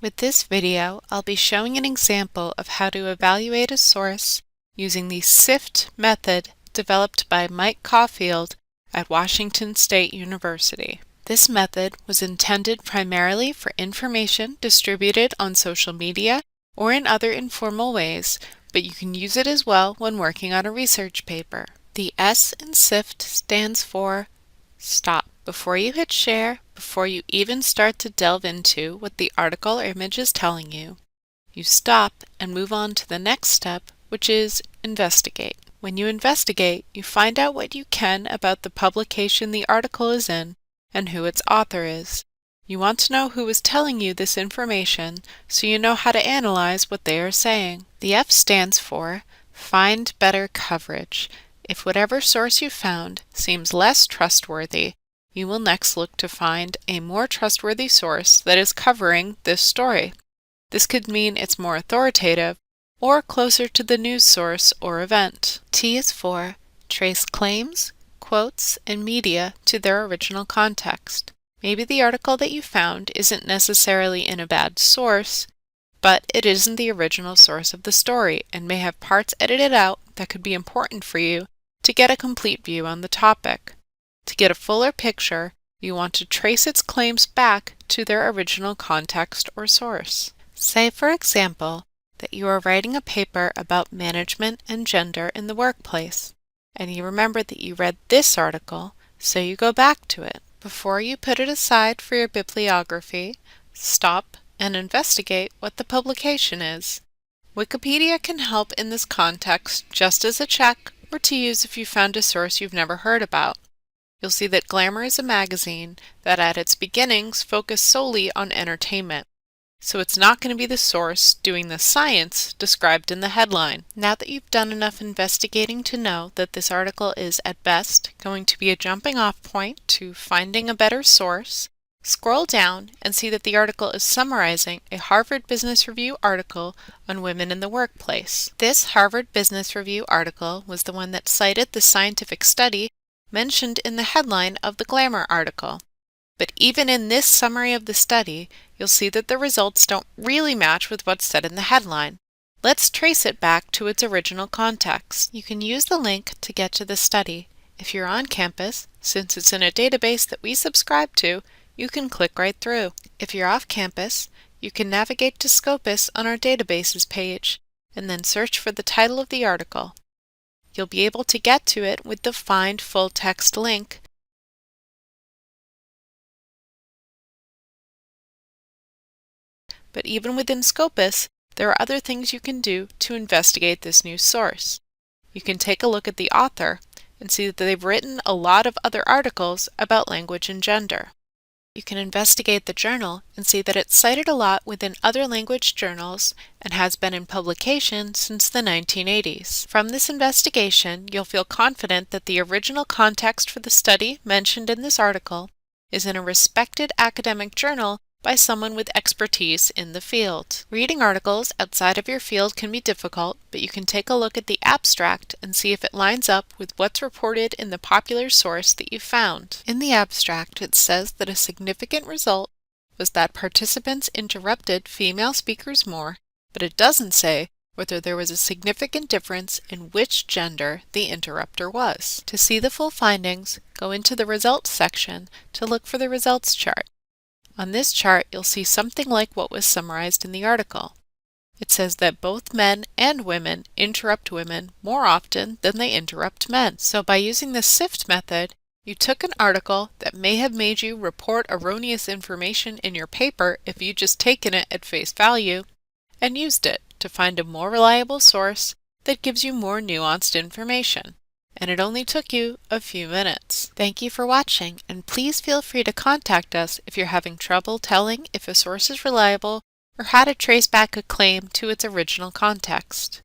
With this video, I'll be showing an example of how to evaluate a source using the SIFT method developed by Mike Caulfield at Washington State University. This method was intended primarily for information distributed on social media or in other informal ways, but you can use it as well when working on a research paper. The S in SIFT stands for Stop. Before you hit share, before you even start to delve into what the article or image is telling you, you stop and move on to the next step, which is investigate. When you investigate, you find out what you can about the publication the article is in and who its author is. You want to know who is telling you this information so you know how to analyze what they are saying. The F stands for Find Better Coverage. If whatever source you found seems less trustworthy, you will next look to find a more trustworthy source that is covering this story. This could mean it's more authoritative or closer to the news source or event. T is for Trace claims, quotes, and media to their original context. Maybe the article that you found isn't necessarily in a bad source, but it isn't the original source of the story and may have parts edited out that could be important for you to get a complete view on the topic. To get a fuller picture, you want to trace its claims back to their original context or source. Say, for example, that you are writing a paper about management and gender in the workplace, and you remember that you read this article, so you go back to it. Before you put it aside for your bibliography, stop and investigate what the publication is. Wikipedia can help in this context just as a check or to use if you found a source you've never heard about. You'll see that Glamour is a magazine that at its beginnings focused solely on entertainment, so it's not going to be the source doing the science described in the headline. Now that you've done enough investigating to know that this article is at best going to be a jumping off point to finding a better source, scroll down and see that the article is summarizing a Harvard Business Review article on women in the workplace. This Harvard Business Review article was the one that cited the scientific study mentioned in the headline of the Glamour article. But even in this summary of the study, you'll see that the results don't really match with what's said in the headline. Let's trace it back to its original context. You can use the link to get to the study. If you're on campus, since it's in a database that we subscribe to, you can click right through. If you're off campus, you can navigate to Scopus on our databases page and then search for the title of the article. You'll be able to get to it with the Find Full Text link. But even within Scopus, there are other things you can do to investigate this new source. You can take a look at the author and see that they've written a lot of other articles about language and gender. You can investigate the journal and see that it's cited a lot within other language journals and has been in publication since the 1980s. From this investigation, you'll feel confident that the original context for the study mentioned in this article is in a respected academic journal by someone with expertise in the field. Reading articles outside of your field can be difficult, but you can take a look at the abstract and see if it lines up with what's reported in the popular source that you found. In the abstract, it says that a significant result was that participants interrupted female speakers more, but it doesn't say whether there was a significant difference in which gender the interrupter was. To see the full findings, go into the Results section to look for the results chart. On this chart, you'll see something like what was summarized in the article. It says that both men and women interrupt women more often than they interrupt men. So by using the SIFT method, you took an article that may have made you report erroneous information in your paper if you'd just taken it at face value, and used it to find a more reliable source that gives you more nuanced information. And it only took you a few minutes. Thank you for watching, and please feel free to contact us if you're having trouble telling if a source is reliable or how to trace back a claim to its original context.